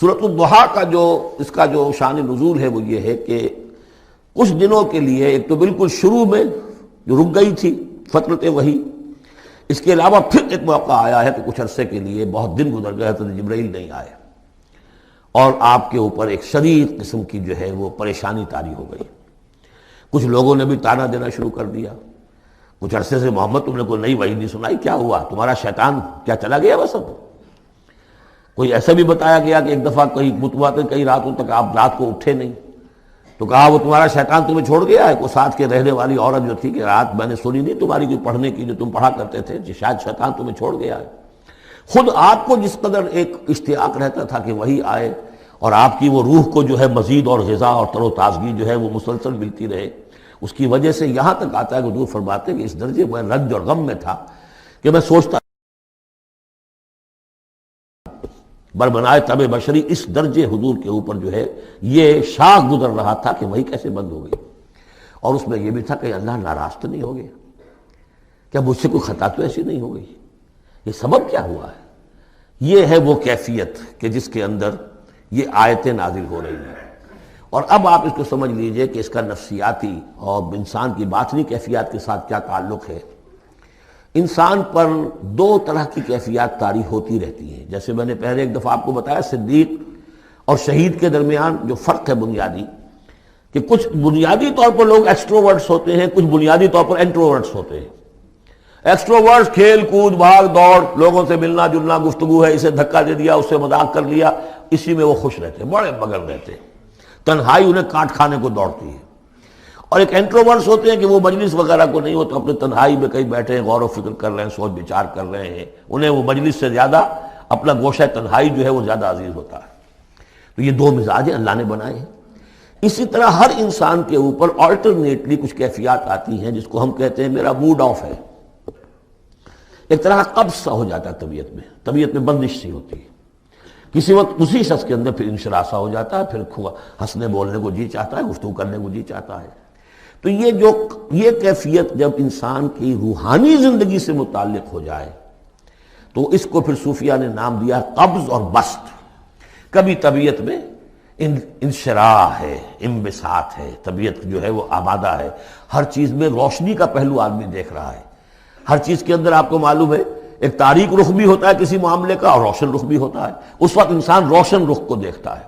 سورۃ الضحیٰ کا جو اس کا جو شان نزول ہے وہ یہ ہے کہ کچھ دنوں کے لیے، ایک تو بالکل شروع میں جو رک گئی تھی فترت وحی، اس کے علاوہ پھر ایک موقع آیا ہے کہ کچھ عرصے کے لیے بہت دن گزر گئے حضرت جبرائیل نہیں آئے، اور آپ کے اوپر ایک شدید قسم کی جو ہے وہ پریشانی طاری ہو گئی۔ کچھ لوگوں نے بھی طعنہ دینا شروع کر دیا، کچھ عرصے سے محمد تم نے کوئی نئی وحی نہیں سنائی، کیا ہوا تمہارا شیطان کیا چلا گیا بس؟ اب کوئی ایسا بھی بتایا گیا کہ ایک دفعہ کہیں متواتر کئی راتوں تک آپ رات کو اٹھے نہیں، تو کہا وہ تمہارا شیطان تمہیں چھوڑ گیا ہے۔ کوئی ساتھ کے رہنے والی عورت جو تھی کہ رات میں نے سنی نہیں تمہاری کوئی پڑھنے کی جو تم پڑھا کرتے تھے، شاید شیطان تمہیں چھوڑ گیا ہے۔ خود آپ کو جس قدر ایک اشتیاق رہتا تھا کہ وہی آئے اور آپ کی وہ روح کو جو ہے مزید اور غذا اور تر و تازگی جو ہے وہ مسلسل ملتی رہے، اس کی وجہ سے یہاں تک آتا ہے کہ حضور فرماتے ہیں کہ اس درجے میں رنج اور غم میں تھا کہ میں سوچتا بربنائے طب بشری، اس درجے حضور کے اوپر جو ہے یہ شاخ گزر رہا تھا کہ وہی کیسے بند ہو گئی۔ اور اس میں یہ بھی تھا کہ اللہ ناراض تو نہیں ہو گیا، کیا مجھ سے کوئی خطا تو ایسی نہیں ہو گئی، یہ سبب کیا ہوا ہے؟ یہ ہے وہ کیفیت کہ جس کے اندر یہ آیتیں نازل ہو رہی ہیں۔ اور اب آپ اس کو سمجھ لیجئے کہ اس کا نفسیاتی اور انسان کی باطنی کیفیات کے ساتھ کیا تعلق ہے۔ انسان پر دو طرح کی کیفیات طاری ہوتی رہتی ہیں، جیسے میں نے پہلے ایک دفعہ آپ کو بتایا صدیق اور شہید کے درمیان جو فرق ہے بنیادی، کہ کچھ بنیادی طور پر لوگ ایکسٹروورٹس ہوتے ہیں، کچھ بنیادی طور پر انٹروورٹس ہوتے ہیں۔ ایکسٹروورٹس کھیل کود بھاگ دوڑ، لوگوں سے ملنا جلنا، گفتگو ہے، اسے دھکا دے دیا اس سے مذاق کر لیا، اسی میں وہ خوش رہتے ہیں، بڑے مگن رہتے ہیں، تنہائی انہیں کاٹ کھانے کو دوڑتی ہے۔ اور ایک انٹروورٹس ہوتے ہیں کہ وہ مجلس وغیرہ کو نہیں، وہ تو اپنے تنہائی میں کہیں بیٹھے ہیں، غور و فکر کر رہے ہیں، سوچ بچار کر رہے ہیں، انہیں وہ مجلس سے زیادہ اپنا گوشہ تنہائی جو ہے وہ زیادہ عزیز ہوتا ہے۔ تو یہ دو مزاج اللہ نے بنائے ہیں۔ اسی طرح ہر انسان کے اوپر آلٹرنیٹلی کچھ کیفیات آتی ہیں جس کو ہم کہتے ہیں میرا موڈ آف ہے، ایک طرح کا قبض سا ہو جاتا ہے، طبیعت میں بندش سی ہوتی ہے، کسی وقت اسی شخص کے اندر پھر انشراح سا ہو جاتا ہے، پھر ہنسنے بولنے کو جی چاہتا ہے، گفتگو کرنے کو جی چاہتا ہے۔ تو یہ کیفیت جب انسان کی روحانی زندگی سے متعلق ہو جائے تو اس کو پھر صوفیہ نے نام دیا قبض اور بسط۔ کبھی طبیعت میں انشراح ہے، انبساط ہے، طبیعت جو ہے وہ آبادہ ہے، ہر چیز میں روشنی کا پہلو آدمی دیکھ رہا ہے، ہر چیز کے اندر آپ کو معلوم ہے ایک تاریک رخ بھی ہوتا ہے کسی معاملے کا اور روشن رخ بھی ہوتا ہے، اس وقت انسان روشن رخ کو دیکھتا ہے۔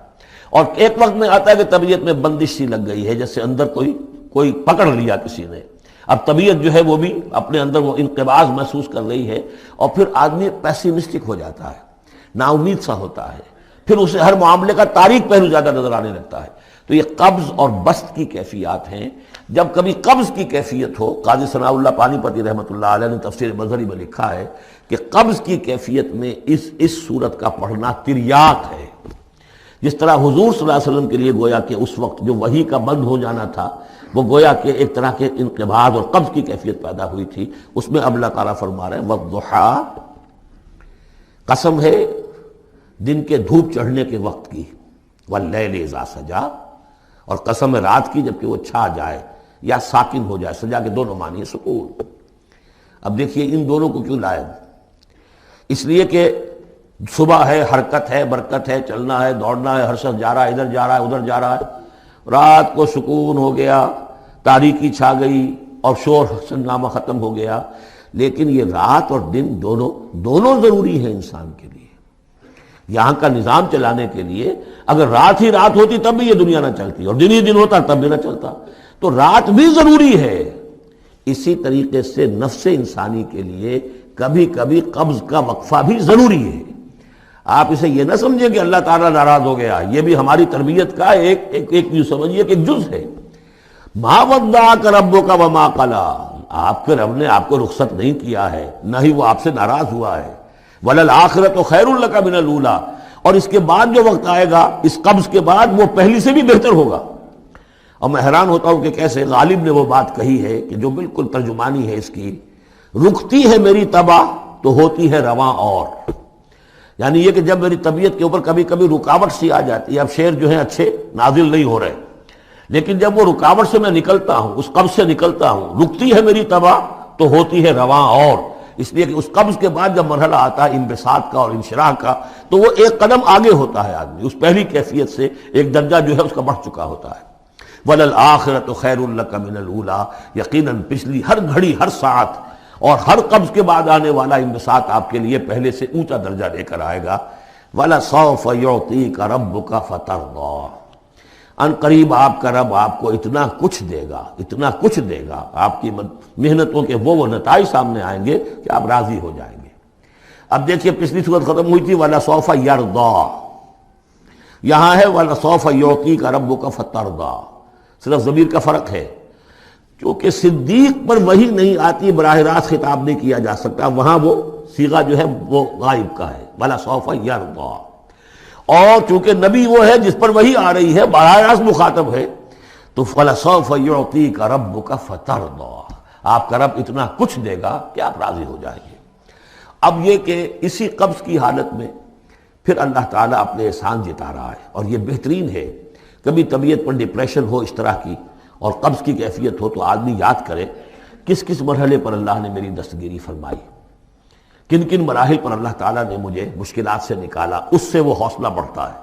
اور ایک وقت میں آتا ہے کہ طبیعت میں بندش سی لگ گئی ہے، جیسے اندر کوئی پکڑ لیا کسی نے، اب طبیعت جو ہے وہ بھی اپنے اندر وہ انقباض محسوس کر رہی ہے، اور پھر آدمی پیسیمسٹک ہو جاتا ہے، نا امید سا ہوتا ہے، پھر اسے ہر معاملے کا تاریک پہلو زیادہ نظر آنے لگتا ہے۔ تو یہ قبض اور بسط کی کیفیات ہیں۔ جب کبھی قبض کی کیفیت ہو، قاضی ثناء اللہ پانی پتی رحمۃ اللہ علیہ نے تفسیر مظہری میں لکھا ہے کہ قبض کی کیفیت میں اس صورت کا پڑھنا تریاق ہے، جس طرح حضور صلی اللہ علیہ وسلم کے لیے گویا کہ اس وقت جو وحی کا بند ہو جانا تھا وہ گویا کہ ایک طرح کے انقباض اور قبض کی کیفیت پیدا ہوئی تھی، اس میں اب اللہ تعالیٰ فرما رہے ہیں والضحیٰ، قسم ہے دن کے دھوپ چڑھنے کے وقت کی، واللیل اذا سجا، اور قسم ہے رات کی جبکہ وہ چھا جائے یا ساکن ہو جائے، سجا کے دونوں معنی ہے سکون۔ اب دیکھیے ان دونوں کو کیوں لائے، اس لیے کہ صبح ہے، حرکت ہے، برکت ہے، چلنا ہے، دوڑنا ہے، ہر شخص جا رہا ہے، ادھر جا رہا ہے ادھر جا رہا ہے، رات کو سکون ہو گیا، تاریکی چھا گئی اور شور ہنگامہ ختم ہو گیا۔ لیکن یہ رات اور دن دونوں ضروری ہیں انسان کے لیے، یہاں کا نظام چلانے کے لیے۔ اگر رات ہی رات ہوتی تب بھی یہ دنیا نہ چلتی، اور دن ہی دن ہوتا تب بھی نہ چلتا، تو رات بھی ضروری ہے۔ اسی طریقے سے نفس انسانی کے لیے کبھی کبھی قبض کا وقفہ بھی ضروری ہے۔ آپ اسے یہ نہ سمجھیں کہ اللہ تعالیٰ ناراض ہو گیا، یہ بھی ہماری تربیت کا ایک یوں سمجھیے کہ ایک جز ہے۔ ما ودعک ربک وما قلی، آپ کے رب نے آپ کو رخصت نہیں کیا ہے، نہ ہی وہ آپ سے ناراض ہوا ہے۔ وللآخرۃ خیر لک من الاولی، اور اس کے بعد جو وقت آئے گا اس قبض کے بعد وہ پہلی سے بھی بہتر ہوگا۔ اور میں حیران ہوتا ہوں کہ کیسے غالب نے وہ بات کہی ہے کہ جو بالکل ترجمانی ہے اس کی، رکتی ہے میری طبع تو ہوتی ہے رواں اور، یعنی یہ کہ جب میری طبیعت کے اوپر کبھی کبھی رکاوٹ سی آ جاتی ہے، اب شعر جو ہیں اچھے نازل نہیں ہو رہے، لیکن جب وہ رکاوٹ سے میں نکلتا ہوں، اس قبض سے نکلتا ہوں، رکتی ہے میری طبع تو ہوتی ہے رواں اور، اس لیے کہ اس قبض کے بعد جب مرحلہ آتا ہے انبساط کا اور انشراح کا تو وہ ایک قدم آگے ہوتا ہے آدمی، اس پہلی کیفیت سے ایک درجہ جو ہے اس کا بڑھ چکا ہوتا ہے۔ وَلَلْآخِرَةُ خَيْرٌ لَكَ مِنَ الْأُولَىٰ، یقیناً پچھلی ہر گھڑی، ہر ساعت اور ہر قبض کے بعد آنے والا انبساط آپ کے لیے پہلے سے اونچا درجہ لے کر آئے گا۔ وَلَسَوْفَ يُعْطِيكَ رَبُّكَ فَتَرْضَىٰ، ان قریب آپ کا رب آپ کو اتنا کچھ دے گا، اتنا کچھ دے گا، آپ کی محنتوں کے وہ نتائج سامنے آئیں گے کہ آپ راضی ہو جائیں گے۔ اب دیکھیے پچھلی صورت ختم ہوئی تھی وَلَسَوْفَ يَرْضَىٰ، یہاں ہے وَلَسَوْفَ يُعْطِيكَ رَبُّكَ فَتَرْضَىٰ، صرف ضمیر کا فرق ہے، کیونکہ صدیق پر وحی نہیں آتی، براہ راست خطاب نہیں کیا جا سکتا، وہاں وہ صیغہ جو ہے وہ غائب کا ہے، وَلَسَوْفَ يَرْضَىٰ۔ اور چونکہ نبی وہ ہے جس پر وحی آ رہی ہے، براہ راست مخاطب ہے، تو فَلَسَوْفَ يُعْطِيكَ رَبُّكَ فَتَرْضَىٰ، آپ کا رب اتنا کچھ دے گا کہ آپ راضی ہو جائیں گے۔ اب یہ کہ اسی قبض کی حالت میں پھر اللہ تعالیٰ اپنے احسان جتا رہا ہے، اور یہ بہترین ہے۔ کبھی طبیعت پر ڈپریشن ہو اس طرح کی اور قبض کی کیفیت ہو تو آدمی یاد کرے کس کس مرحلے پر اللہ نے میری دستگیری فرمائی، کن کن مراحل پر اللہ تعالیٰ نے مجھے مشکلات سے نکالا، اس سے وہ حوصلہ بڑھتا ہے۔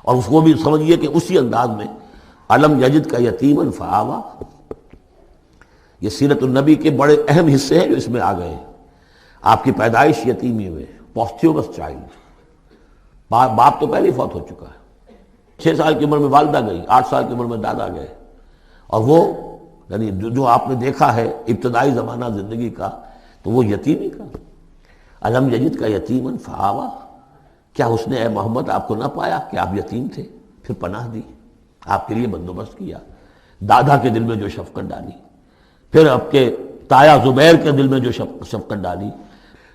اور اس کو بھی سمجھیے کہ اسی انداز میں علم یجد کا یتیماً فآویٰ، یہ سیرت النبی کے بڑے اہم حصے ہیں جو اس میں آ گئے ہیں۔ آپ کی پیدائش یتیمی میں، پوسٹیومس چائلڈ، باپ تو پہلے ہی فوت ہو چکا ہے، 6 سال کی عمر میں والدہ گئی، 8 سال کی عمر میں دادا گئے، اور وہ یعنی جو آپ نے دیکھا ہے ابتدائی زمانہ زندگی کا تو وہ یتیمی کا۔ علم یجد کا یتیماً فآویٰ، کیا اس نے اے محمد آپ کو نہ پایا کہ آپ یتیم تھے، پھر پناہ دی، آپ کے لیے بندوبست کیا، دادا کے دل میں جو شفقت ڈالی، پھر آپ کے تایا زبیر کے دل میں جو شفقت ڈالی۔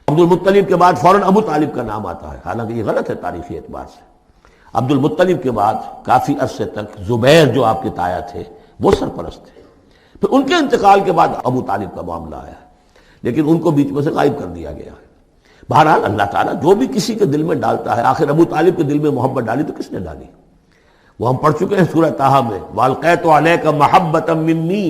عبد المطلب کے بعد فوراً ابو طالب کا نام آتا ہے، حالانکہ یہ غلط ہے تاریخی اعتبار سے۔ عبد المطلب کے بعد کافی عرصے تک زبیر جو آپ کے تایا تھے وہ سرپرست تھے، پھر ان کے انتقال کے بعد ابو طالب کا معاملہ آیا، لیکن ان کو بیچ میں سے غائب کر دیا گیا ہے۔ بہرحال اللہ تعالیٰ جو بھی کسی کے دل میں ڈالتا ہے، آخر ابو طالب کے دل میں محبت ڈالی تو کس نے ڈالی؟ وہ ہم پڑھ چکے ہیں سورہ طٰہٰ میں، وَأَلْقَيْتُ عَلَيْكَ مَحَبَّةً مِّنِّي،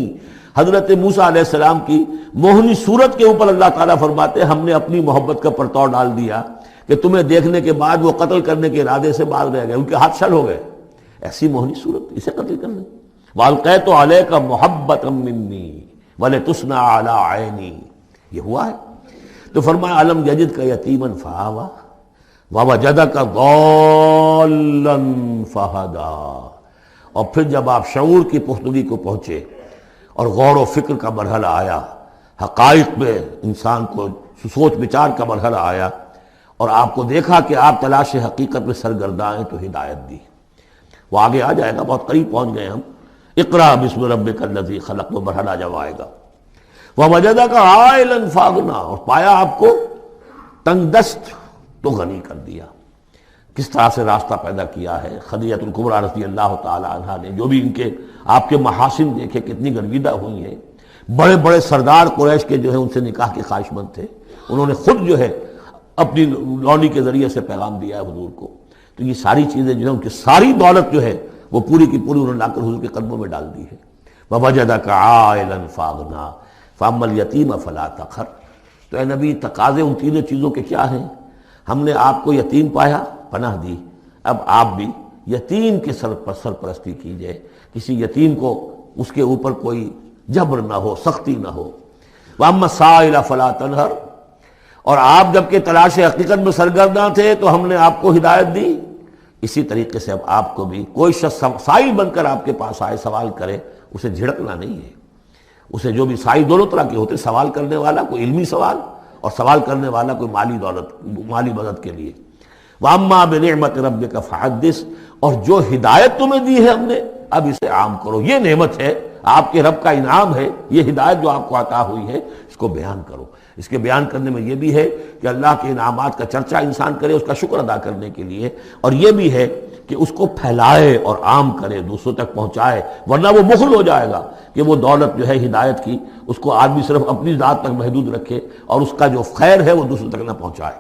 حضرت موسیٰ علیہ السلام کی موہنی صورت کے اوپر اللہ تعالیٰ فرماتے ہیں ہم نے اپنی محبت کا پرتو ڈال دیا کہ تمہیں دیکھنے کے بعد وہ قتل کرنے کے ارادے سے باز رہ گئے، ان کے ہاتھ شل ہو گئے، ایسی موہنی صورت، اسے قتل کرنے۔ وَأَلْقَيْتُ عَلَيْكَ مَحَبَّةً مِّنِّي وَلِتُصْنَعَ عَلَىٰ عَيْنِي، یہ ہوا ہے۔ تو فرمایا علم یجد کا یتیماً فآویٰ ووجدک ضالاً فہدیٰ، اور پھر جب آپ شعور کی پختگی کو پہنچے اور غور و فکر کا مرحلہ آیا، حقائق میں انسان کو سوچ بچار کا مرحلہ آیا، اور آپ کو دیکھا کہ آپ تلاش حقیقت میں سرگرداں ہیں تو ہدایت دی۔ وہ آگے آ جائے گا، بہت قریب پہنچ گئے ہم، اقرأ بسم ربک الذی خلق، وہ مرحلہ جب آئے گا۔ وَوَجَدَكَ عَائِلًا فَأَغْنَىٰ، اور پایا آپ کو تنگ دست تو غنی کر دیا۔ کس طرح سے راستہ پیدا کیا ہے خدیجہ الکبریٰ رضی اللہ تعالی عنہا نے، جو بھی ان کے آپ کے محاسن دیکھے کتنی گرویدہ ہوئی ہیں۔ بڑے بڑے سردار قریش کے جو ہے ان سے نکاح کے خواہش مند تھے، انہوں نے خود جو ہے اپنی لونی کے ذریعے سے پیغام دیا ہے حضور کو۔ تو یہ ساری چیزیں جو ہے ان کی ساری دولت جو ہے وہ پوری کی پوری انہوں نے لا کر حضور کے قدموں میں ڈال دی ہے۔ وَوَجَدَكَ عَائِلًا فَأَغْنَىٰ فَأَمَّا الْيَتِيمَ فَلَا تَقْهَرْ، تو اے نبی تقاضے ان تینوں چیزوں کے کیا ہیں؟ ہم نے آپ کو یتیم پایا، پناہ دی، اب آپ بھی یتیم کے سرپرستی کیجئے، کسی یتیم کو اس کے اوپر کوئی جبر نہ ہو، سختی نہ ہو۔ وَأَمَّا السَّائِلَ فَلَا تَنْهَرْ، اور آپ جب کہ تلاش حقیقت میں سرگرداں تھے تو ہم نے آپ کو ہدایت دی، اسی طریقے سے اب آپ کو بھی کوئی شخص سائل بن کر آپ کے پاس آئے سوال کرے، اسے جھڑکنا نہیں ہے۔ اسے جو بھی سائل دونوں طرح کے ہوتے، سوال کرنے والا کوئی علمی سوال اور سوال کرنے والا کوئی مالی مدد کے لیے۔ وَأَمَّا بِنِعْمَةِ رَبِّكَ فَحَدِّثْ، اور جو ہدایت تمہیں دی ہے ہم نے اب اسے عام کرو، یہ نعمت ہے، آپ کے رب کا انعام ہے، یہ ہدایت جو آپ کو عطا ہوئی ہے اس کو بیان کرو۔ اس کے بیان کرنے میں یہ بھی ہے کہ اللہ کے انعامات کا چرچا انسان کرے اس کا شکر ادا کرنے کے لیے، اور یہ بھی ہے کہ اس کو پھیلائے اور عام کرے، دوسروں تک پہنچائے، ورنہ وہ بخل ہو جائے گا کہ وہ دولت جو ہے ہدایت کی اس کو آدمی صرف اپنی ذات تک محدود رکھے اور اس کا جو خیر ہے وہ دوسروں تک نہ پہنچائے۔